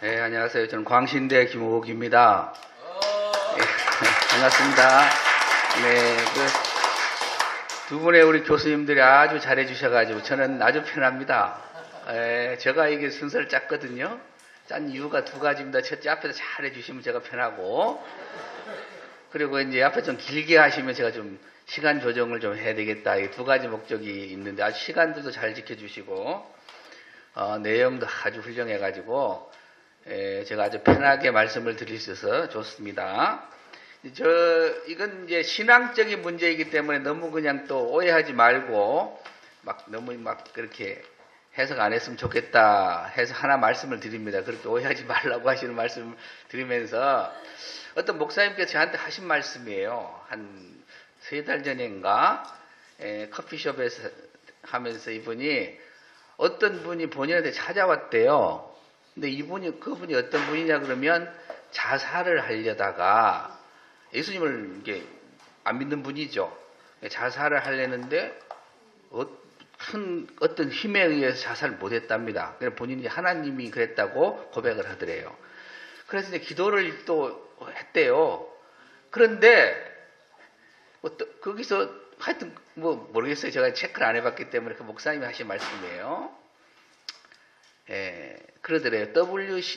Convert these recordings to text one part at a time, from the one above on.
네, 안녕하세요. 저는 광신대 김호욱입니다. 네, 반갑습니다. 네, 두 분의 우리 교수님들이 아주 잘해 주셔가지고 저는 아주 편합니다. 제가 이게 순서를 짰거든요. 짠 이유가 두 가지입니다. 첫째, 앞에서 잘해 주시면 제가 편하고, 그리고 이제 앞에 좀 길게 하시면 제가 좀 시간 조정을 좀 해야 되겠다. 이 두 가지 목적이 있는데 아주 시간들도 잘 지켜주시고, 내용도 아주 훌륭해가지고, 제가 아주 편하게 말씀을 드릴 수 있어서 좋습니다. 이건 이제 신앙적인 문제이기 때문에 너무 그냥 또 오해하지 말고, 너무 그렇게 해석 안 했으면 좋겠다 해서 하나 말씀을 드립니다. 그렇게 오해하지 말라고 하시는 말씀을 드리면서, 어떤 목사님께서 저한테 하신 말씀이에요. 한 3달 전인가, 커피숍에서 하면서 이분이, 어떤 분이 본인한테 찾아왔대요. 근데 그분이 어떤 분이냐 그러면 자살을 하려다가 예수님을 이게 안 믿는 분이죠. 자살을 하려는데 어떤 힘에 의해서 자살을 못했답니다. 그래서 본인이 하나님이 그랬다고 고백을 하더래요. 그래서 이제 기도를 또 했대요. 그런데 거기서 하여튼 모르겠어요. 제가 체크를 안 해봤기 때문에 그 목사님이 하신 말씀이에요. 그러더래요.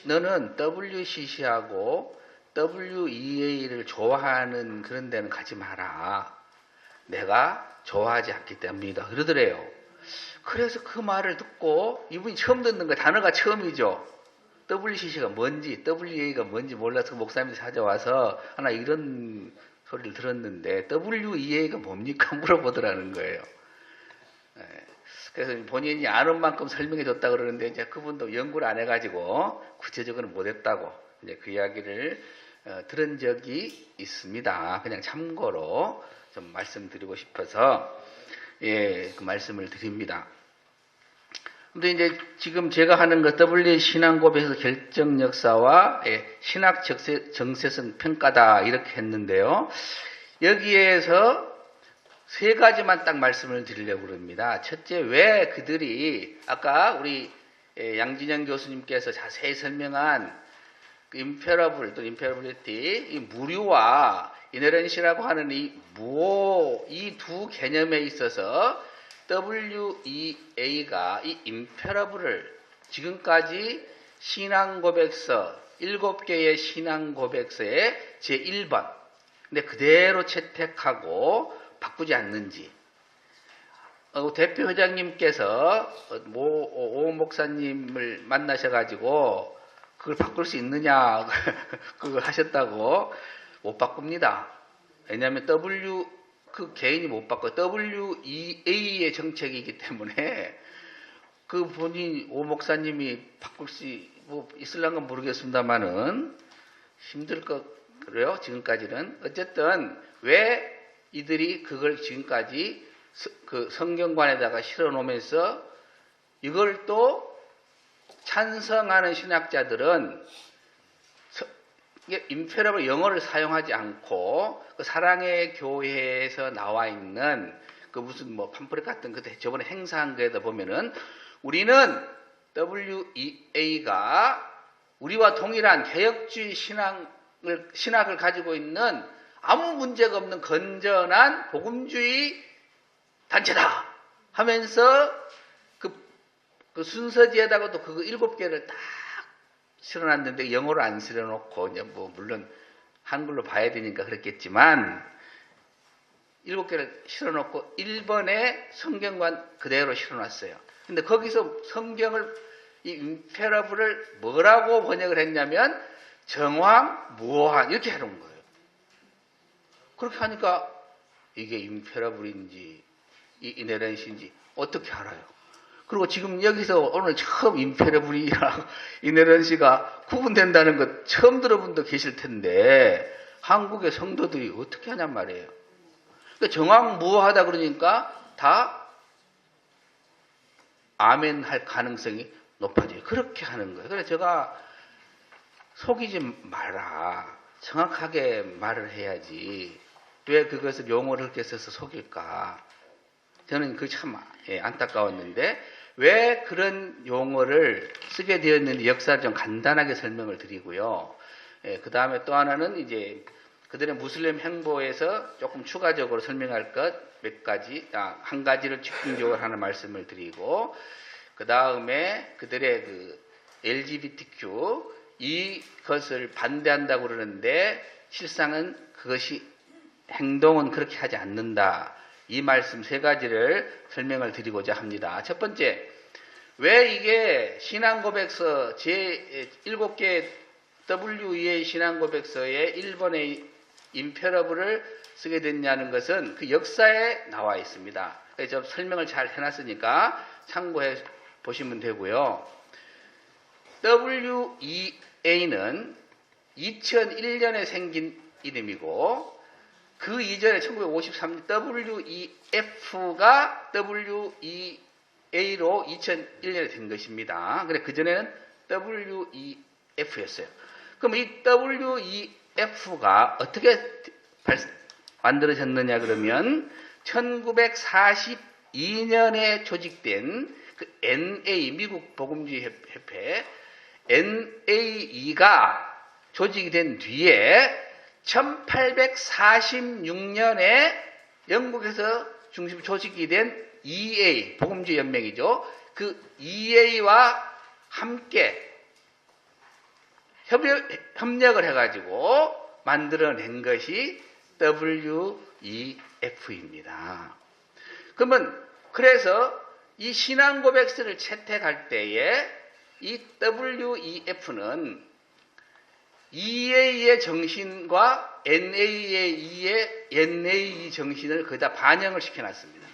너는 WCC하고 WEA를 좋아하는 그런 데는 가지 마라. 내가 좋아하지 않기 때문이다. 그러더래요. 그래서 그 말을 듣고 이분이 처음 듣는 거예요. 단어가 처음이죠. WCC가 뭔지, WEA가 뭔지 몰라서 목사님이 찾아와서 하나 이런 소리를 들었는데 WEA가 뭡니까? 물어보더라는 거예요. 그래서 본인이 아는 만큼 설명해 줬다 그러는데 이제 그분도 연구를 안 해가지고 구체적으로 못했다고 이제 그 이야기를 들은 적이 있습니다. 그냥 참고로 좀 말씀드리고 싶어서 그 말씀을 드립니다. 근데 이제 지금 제가 하는 것 W 신앙고백에서 결정 역사와 신학 정체성 평가다 이렇게 했는데요. 여기에서 3가지만 딱 말씀을 드리려고 합니다. 첫째, 왜 그들이 아까 우리 양진영 교수님께서 자세히 설명한 그 임페러블리티, 이 무류와 이너런시라고 하는 이 두 개념에 있어서 WEA가 이 임페러블을 지금까지 신앙고백서 7개의 신앙고백서의 제1번 근데 그대로 채택하고 바꾸지 않는지. 대표 회장님께서 오 목사님을 만나셔가지고 그걸 바꿀 수 있느냐 그걸 하셨다고 못 바꿉니다. 왜냐하면 그 개인이 못 바꿔 WEA의 정책이기 때문에 그 본인 오 목사님이 바꿀 수 있을랑은 모르겠습니다만은 힘들 것 그래요. 지금까지는 어쨌든 왜 이들이 그걸 지금까지 그 성경관에다가 실어놓으면서 이걸 또 찬성하는 신학자들은 임페러블 영어를 사용하지 않고 그 사랑의 교회에서 나와 있는 그 무슨 팜플렛 같은 그때 저번에 행사한 거에다 보면은 우리는 WEA가 우리와 동일한 개혁주의 신학을 가지고 있는 아무 문제가 없는 건전한 복음주의 단체다 하면서 그 순서지에다가도 그거 7개를 딱 실어놨는데 영어로 안 실어놓고 물론 한글로 봐야 되니까 그랬겠지만 7개를 실어놓고 1번에 성경관 그대로 실어놨어요. 근데 거기서 성경을 이 임페러블을 뭐라고 번역을 했냐면 정황무오한 이렇게 해놓은 거예요. 그렇게 하니까 이게 임페러블인지 이네런시인지 어떻게 알아요? 그리고 지금 여기서 오늘 처음 임페러블이랑 이네런시가 구분된다는 것 처음 들어본 분 계실 텐데 한국의 성도들이 어떻게 하냔 말이에요. 그러니까 정황무오하다 그러니까 다 아멘 할 가능성이 높아져요. 그렇게 하는 거예요. 그래서 제가 속이지 마라. 정확하게 말을 해야지. 왜 그것을 용어를 그렇게 써서 속일까? 저는 그게 참 안타까웠는데 왜 그런 용어를 쓰게 되었는지 역사를 좀 간단하게 설명을 드리고요. 그 다음에 또 하나는 이제 그들의 무슬림 행보에서 조금 추가적으로 설명할 것 몇 가지, 한 가지를 집중적으로 하는 말씀을 드리고, 그 다음에 그들의 그 LGBTQ 이것을 반대한다고 그러는데 실상은 그것이 행동은 그렇게 하지 않는다. 이 말씀 세 가지를 설명을 드리고자 합니다. 첫 번째, 왜 이게 신앙고백서 제7개 WEA 신앙고백서에 1번의 임페러블을 쓰게 됐냐는 것은 그 역사에 나와 있습니다. 그래서 설명을 잘 해놨으니까 참고해 보시면 되고요. WEA는 2001년에 생긴 이름이고 그 이전에 1953년 WEF가 WEA로 2001년에 된 것입니다. 그래 그 전에는 WEF였어요. 그럼 이 WEF가 어떻게 만들어졌느냐 그러면 1942년에 조직된 그 NA 미국 복음주의 협회 NAE가 조직이 된 뒤에 1846년에 영국에서 중심 조직이 된 EA 복음주의 연맹이죠. 그 EA와 함께 협력을 해가지고 만들어낸 것이 WEF입니다. 그러면 그래서 이 신앙고백서를 채택할 때에 이 WEF는 EA의 정신과 NA의 NAE 정신을 거기다 반영을 시켜놨습니다.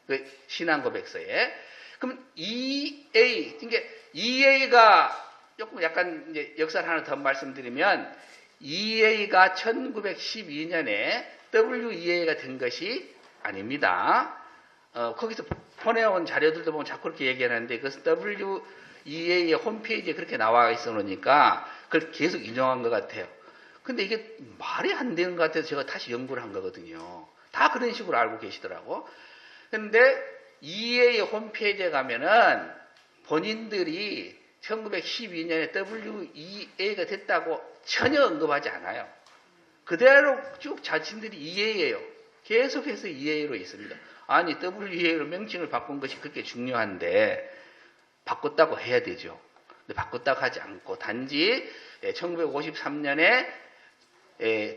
그 신앙고백서에. 그럼 그러니까 EA가 조금 약간 이제 역사를 하나 더 말씀드리면 EA가 1912년에 WEA가 된 것이 아닙니다. 거기서 보내온 자료들도 보면 자꾸 그렇게 얘기하는데 그것은 WEA의 홈페이지에 그렇게 나와 있어 놓으니까 그걸 계속 인용한 것 같아요. 근데 이게 말이 안 되는 것 같아서 제가 다시 연구를 한 거거든요. 다 그런 식으로 알고 계시더라고. 근데 EA의 홈페이지에 가면은 본인들이 1912년에 WEA가 됐다고 전혀 언급하지 않아요. 그대로 쭉 자신들이 EA예요. 계속해서 EA로 있습니다. 아니 WEA로 명칭을 바꾼 것이 그렇게 중요한데 바꿨다고 해야 되죠. 근데 바꿨다고 하지 않고 단지 1953년에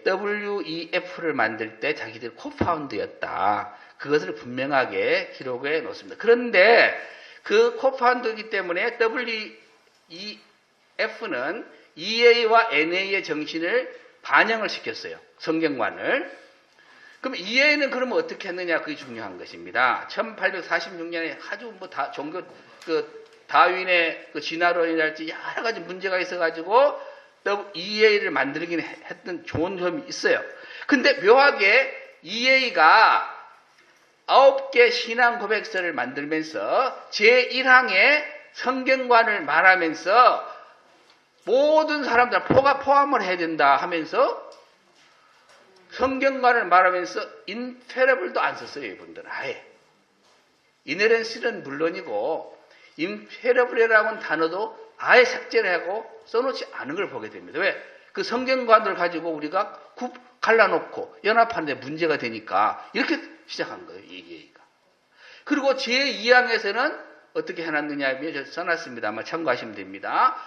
WEF를 만들 때 자기들 코파운드였다. 그것을 분명하게 기록해 놓습니다. 그런데 그 코파운드이기 때문에 WEF는 EA와 NA의 정신을 반영을 시켰어요. 성경관을. 그럼 EA는 그러면 어떻게 했느냐 그게 중요한 것입니다. 1846년에 아주 종교 다윈의 그 진화론이랄지 여러 가지 문제가 있어가지고 EA를 만들긴 했던 좋은 점이 있어요. 근데 묘하게 EA가 9개 신앙 고백서를 만들면서 제1항에 성경관을 말하면서 모든 사람들 포함을 해야 된다 하면서 성경관을 말하면서 인페러블도 안 썼어요. 이분들은 아예. 이네런시는 물론이고 인페러블이라는 단어도 아예 삭제를 하고 써놓지 않은 걸 보게 됩니다. 왜? 그 성경관을 가지고 우리가 갈라놓고 연합하는데 문제가 되니까 이렇게 시작한 거예요. EA가. 그리고 제2항에서는 어떻게 해놨느냐 하면 써놨습니다. 아마 참고하시면 됩니다.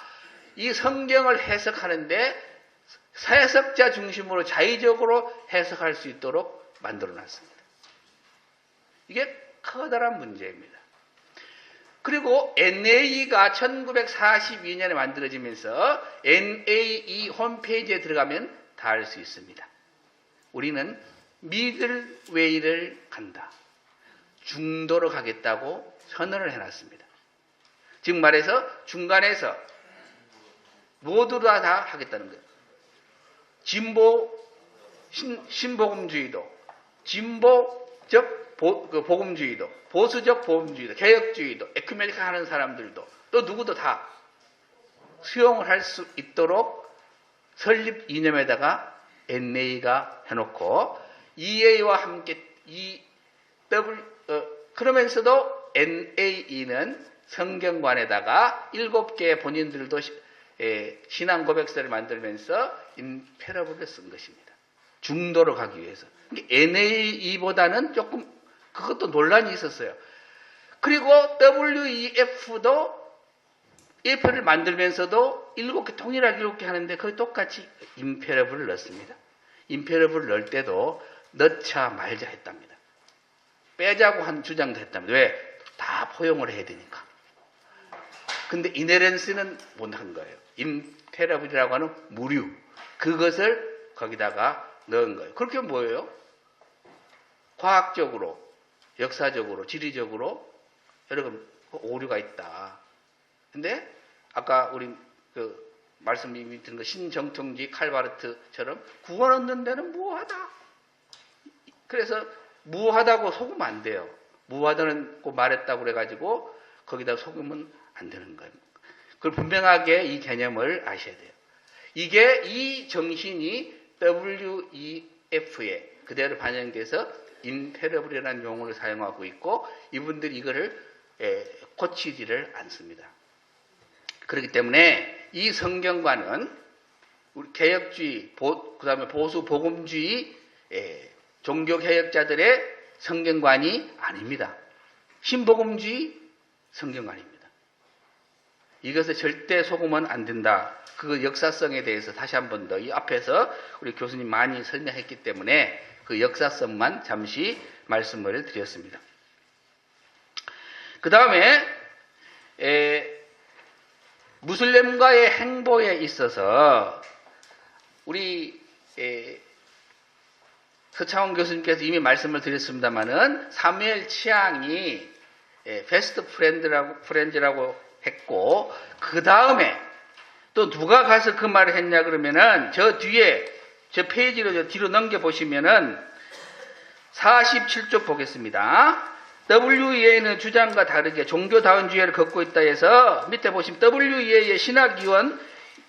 이 성경을 해석하는데 해석자 중심으로 자의적으로 해석할 수 있도록 만들어놨습니다. 이게 커다란 문제입니다. 그리고 NA가 1942년에 만들어지면서 NAE 홈페이지에 들어가면 다 알 수 있습니다. 우리는 미들웨이를 간다. 중도로 가겠다고 선언을 해놨습니다. 즉 말해서 중간에서 모두 다 하겠다는 거예요. 진보 신복음주의도, 진보적 복음주의도, 보수적 복음주의도, 개혁주의도, 에큐메니카 하는 사람들도 또 누구도 다 수용을 할 수 있도록 설립 이념에다가 NA가 해놓고 EA와 함께 그러면서도 NAE는 성경관에다가 7개의 본인들도 신앙 고백서를 만들면서 임페러블을 쓴 것입니다. 중도로 가기 위해서. NAE보다는 조금 그것도 논란이 있었어요. 그리고 WEF도 EF를 만들면서도 7개 통일하게 7개 하는데 거의 똑같이 임페러블을 넣습니다. 임페러블을 넣을 때도 넣자 말자 했답니다. 빼자고 한 주장도 했답니다. 왜? 다 포용을 해야 되니까. 근데 이네런스는 못한 거예요. 임페러블이라고 하는 무류. 그것을 거기다가 넣은 거예요. 그렇게 뭐예요? 과학적으로, 역사적으로, 지리적으로 여러 오류가 있다. 근데 아까 우리 말씀이 드린 거 신정통주의 칼바르트처럼 구원 얻는 데는 무효하다. 그래서 무효하다고 속으면 안 돼요. 무효하다고 말했다고 그래가지고 거기다 속으면 안 되는 거예요. 그걸 분명하게 이 개념을 아셔야 돼요. 이게 이 정신이 WEF에 그대로 반영돼서 임페러블이라는 용어를 사용하고 있고 이분들이 이거를 고치지를 않습니다. 그렇기 때문에 이 성경관은 우리 개혁주의, 그 다음에 보수 복음주의 종교개혁자들의 성경관이 아닙니다. 신복음주의 성경관입니다. 이것을 절대 속으면 안 된다. 그 역사성에 대해서 다시 한 번 더 이 앞에서 우리 교수님 많이 설명했기 때문에 그 역사성만 잠시 말씀을 드렸습니다. 그 다음에 무슬림과의 행보에 있어서 우리 서창원 교수님께서 이미 말씀을 드렸습니다마는 사무엘 치앙이 베스트 프렌즈라고 했고 그 다음에 또 누가 가서 그 말을 했냐 그러면은 저 뒤에 저 페이지로 저 뒤로 넘겨 보시면은 47쪽 보겠습니다. WEA는 주장과 다르게 종교다원주의를 걷고 있다 해서 밑에 보시면 WEA의 신학위원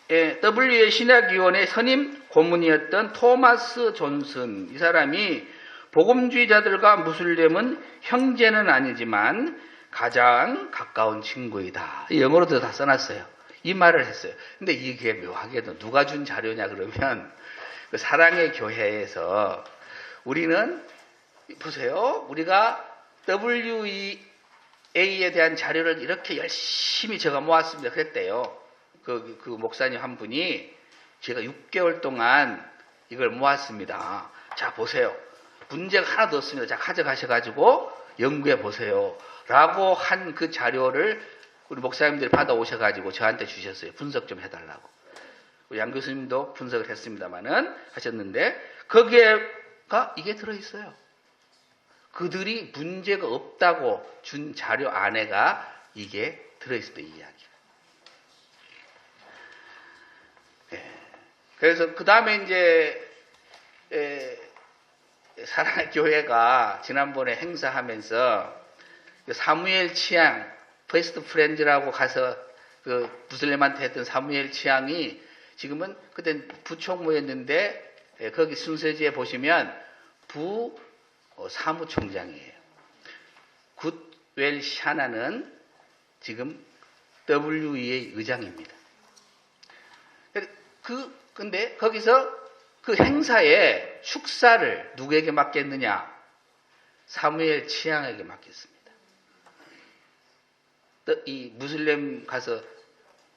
WEA 신학위원회 선임 고문이었던 토마스 존슨 이 사람이 복음주의자들과 무슬림은 형제는 아니지만 가장 가까운 친구이다. 영어로도 다 써놨어요. 이 말을 했어요. 근데 이게 묘하게도 누가 준 자료냐 그러면 그 사랑의 교회에서 우리는 보세요. 우리가 WEA에 대한 자료를 이렇게 열심히 제가 모았습니다. 그랬대요. 그 목사님 한 분이 제가 6개월 동안 이걸 모았습니다. 자, 보세요. 문제가 하나도 없습니다. 자, 가져가셔가지고 연구해 보세요. 라고 한 그 자료를 우리 목사님들이 받아오셔가지고 저한테 주셨어요. 분석 좀 해달라고. 우리 양 교수님도 분석을 했습니다만은 하셨는데 거기에가 이게 들어있어요. 그들이 문제가 없다고 준 자료 안에가 이게 들어있었다, 이 이야기가. 그래서 그 다음에 이제 사랑의 교회가 지난번에 행사하면서 사무엘 치앙 베스트 프렌즈라고 가서 그 무슬림한테 했던 사무엘 치앙이 지금은 그때 부총무였는데 거기 순서지에 보시면 부 사무총장이에요. 굿웰 샤나는 지금 WEA 의장입니다. 근데 거기서 그 행사에 축사를 누구에게 맡겼느냐? 사무엘 치앙에게 맡겼습니다. 이 무슬림 가서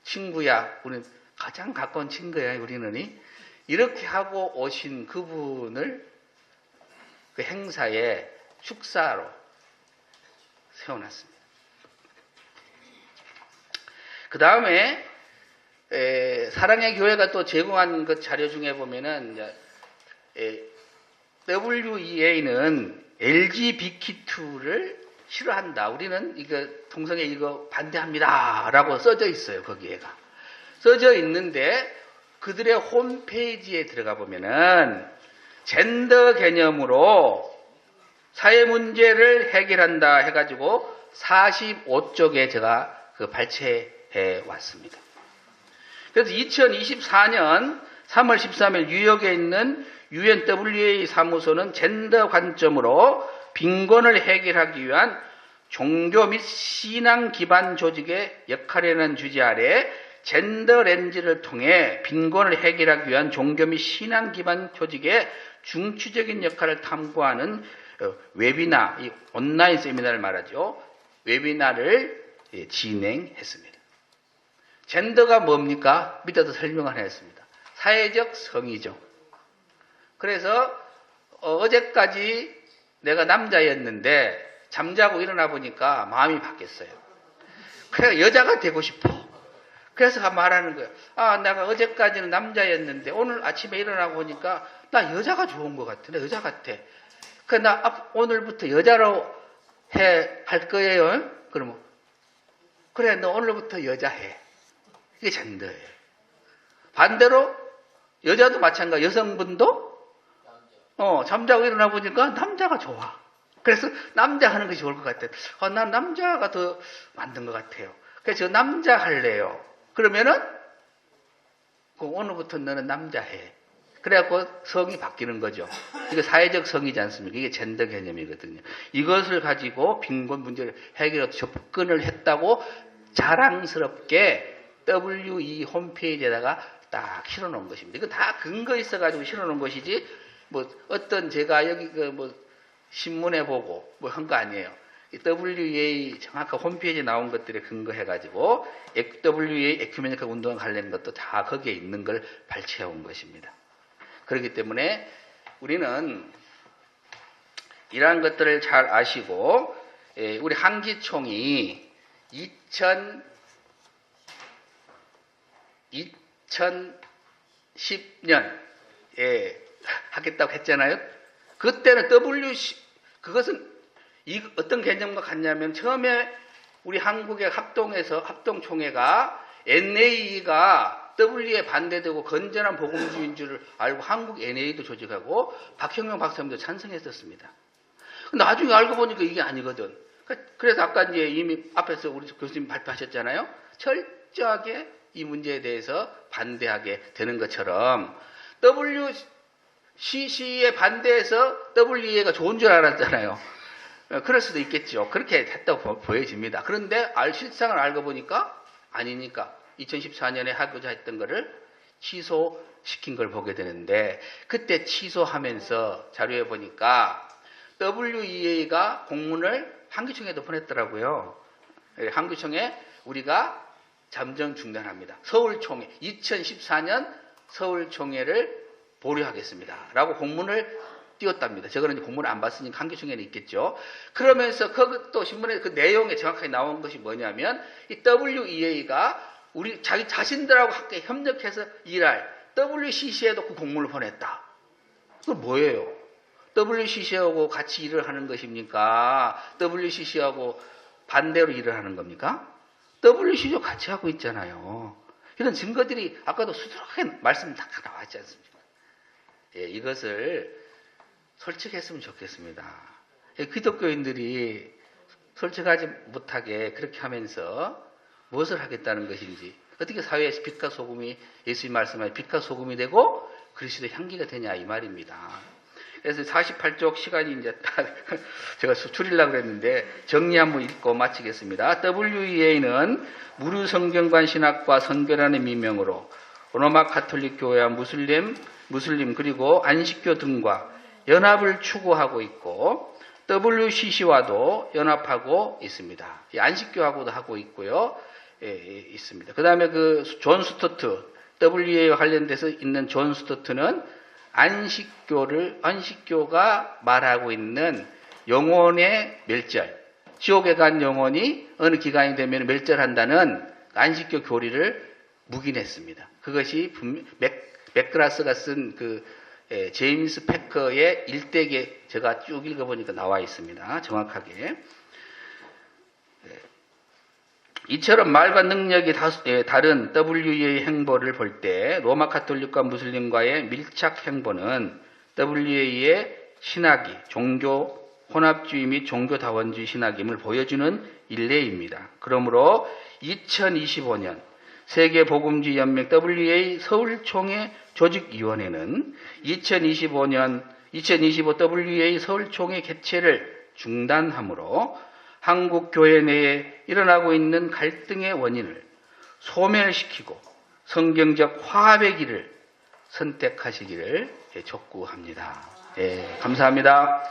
친구야, 우리는 가장 가까운 친구야, 우리는 이렇게 하고 오신 그분을 그 행사에 축사로 세워놨습니다. 그 다음에 사랑의 교회가 또 제공한 그 자료 중에 보면은 WEA는 LGBTQ를 싫어한다. 우리는 이거 동성애 이거 반대합니다라고 써져 있어요. 거기에가 써져 있는데 그들의 홈페이지에 들어가 보면은 젠더 개념으로 사회 문제를 해결한다 해가지고 45쪽에 제가 그 발췌해 왔습니다. 그래서 2024년 3월 13일 뉴욕에 있는 UNWA 사무소는 젠더 관점으로 빈곤을 해결하기 위한 종교 및 신앙 기반 조직의 역할이라는 주제 아래 젠더 렌즈를 통해 빈곤을 해결하기 위한 종교 및 신앙 기반 조직의 중추적인 역할을 탐구하는 웨비나, 온라인 세미나를 말하죠. 웨비나를 진행했습니다. 젠더가 뭡니까? 밑에도 설명을 했습니다. 사회적 성이죠. 그래서 어제까지 내가 남자였는데 잠자고 일어나 보니까 마음이 바뀌었어요. 그래서 여자가 되고 싶어. 그래서 말하는 거예요. 아, 내가 어제까지는 남자였는데 오늘 아침에 일어나고 보니까 나 여자가 좋은 것 같아. 나 여자 같아. 그래서 나 오늘부터 여자로 할 거예요. 그러면 그래, 너 오늘부터 여자 해. 이게 젠더예요. 반대로 여자도 마찬가지. 여성분도 잠자고 일어나 보니까 남자가 좋아. 그래서 남자 하는 것이 좋을 것 같아요. 난 남자가 더 맞는 것 같아요. 그래서 저 남자 할래요. 그러면은 오늘부터 너는 남자 해. 그래갖고 성이 바뀌는 거죠. 이게 사회적 성이지 않습니까? 이게 젠더 개념이거든요. 이것을 가지고 빈곤 문제를 해결하고 접근을 했다고 자랑스럽게 WE 홈페이지에다가 딱 실어놓은 것입니다. 이거 다 근거 있어가지고 실어놓은 것이지, 뭐, 어떤 제가 여기 신문에 보고 뭐 한 거 아니에요. WEA 정확한 홈페이지에 나온 것들에 근거해가지고 WEA 에큐메니컬 운동과 관련 것도 다 거기에 있는 걸 발췌해온 것입니다. 그렇기 때문에 우리는 이러한 것들을 잘 아시고, 우리 한기총이 2010년에 하겠다고 했잖아요. 그때는 그것은 어떤 개념과 같냐면, 처음에 우리 한국의 합동총회가 NA가 W에 반대되고 건전한 복음주의인 줄 알고 한국 NA도 조직하고 박형명 박사님도 찬성했었습니다. 나중에 알고 보니까 이게 아니거든. 그래서 아까 이제 이미 앞에서 우리 교수님 발표하셨잖아요. 철저하게 이 문제에 대해서 반대하게 되는 것처럼 WCC에 반대해서 WEA가 좋은 줄 알았잖아요. 그럴 수도 있겠죠. 그렇게 했다고 보여집니다. 그런데 실상을 알고 보니까 아니니까 2014년에 하고자 했던 거를 취소시킨 걸 보게 되는데, 그때 취소하면서 자료에 보니까 WEA가 공문을 한기총에도 보냈더라고요. 한기총에 우리가 잠정 중단합니다. 서울총회, 2014년 서울총회를 보류하겠습니다. 라고 공문을 띄웠답니다. 저거는 공문을 안 봤으니까 한기총회는 있겠죠. 그러면서 또 신문에 그 내용에 정확하게 나온 것이 뭐냐면, 이 WEA가 우리 자기 자신들하고 함께 협력해서 일할 WCC에도 그 공문을 보냈다. 그건 뭐예요? WCC하고 같이 일을 하는 것입니까? WCC하고 반대로 일을 하는 겁니까? WCC하고 같이 하고 있잖아요. 이런 증거들이 아까도 수두룩하게 말씀 다 나왔지 않습니까? 이것을 솔직했으면 좋겠습니다. 기독교인들이 솔직하지 못하게 그렇게 하면서 무엇을 하겠다는 것인지, 어떻게 사회에서 빛과 소금이, 예수님 말씀하신 빛과 소금이 되고 그리스도의 향기가 되냐, 이 말입니다. 그래서 48쪽 시간이 이제 딱 제가 줄이려고 그랬는데 정리 한번 읽고 마치겠습니다. WEA는 무료 성경관 신학과 선교라는 미명으로 로마 가톨릭 교회와 무슬림 그리고 안식교 등과 연합을 추구하고 있고, WCC와도 연합하고 있습니다. 안식교하고도 하고 있고요. 있습니다. 그 다음에 존 스토트, WEA와 관련돼서 있는 존 스토트는 안식교가 말하고 있는 영혼의 멸절, 지옥에 간 영혼이 어느 기간이 되면 멸절한다는 안식교 교리를 묵인했습니다. 그것이 맥그라스가 쓴 제임스 패커의 일대기에 제가 쭉 읽어보니까 나와 있습니다. 정확하게. 이처럼 말과 능력이 다른 WEA의 행보를 볼 때 로마 가톨릭과 무슬림과의 밀착 행보는 WEA의 신학이 종교 혼합주의 및 종교다원주의 신학임을 보여주는 일례입니다. 그러므로 2025년 세계복음주의 연맹 WEA 서울총회 조직위원회는 2025 WEA 서울총회 개최를 중단하므로 한국 교회 내에 일어나고 있는 갈등의 원인을 소멸시키고 성경적 화합의 길을 선택하시기를 촉구합니다. 감사합니다.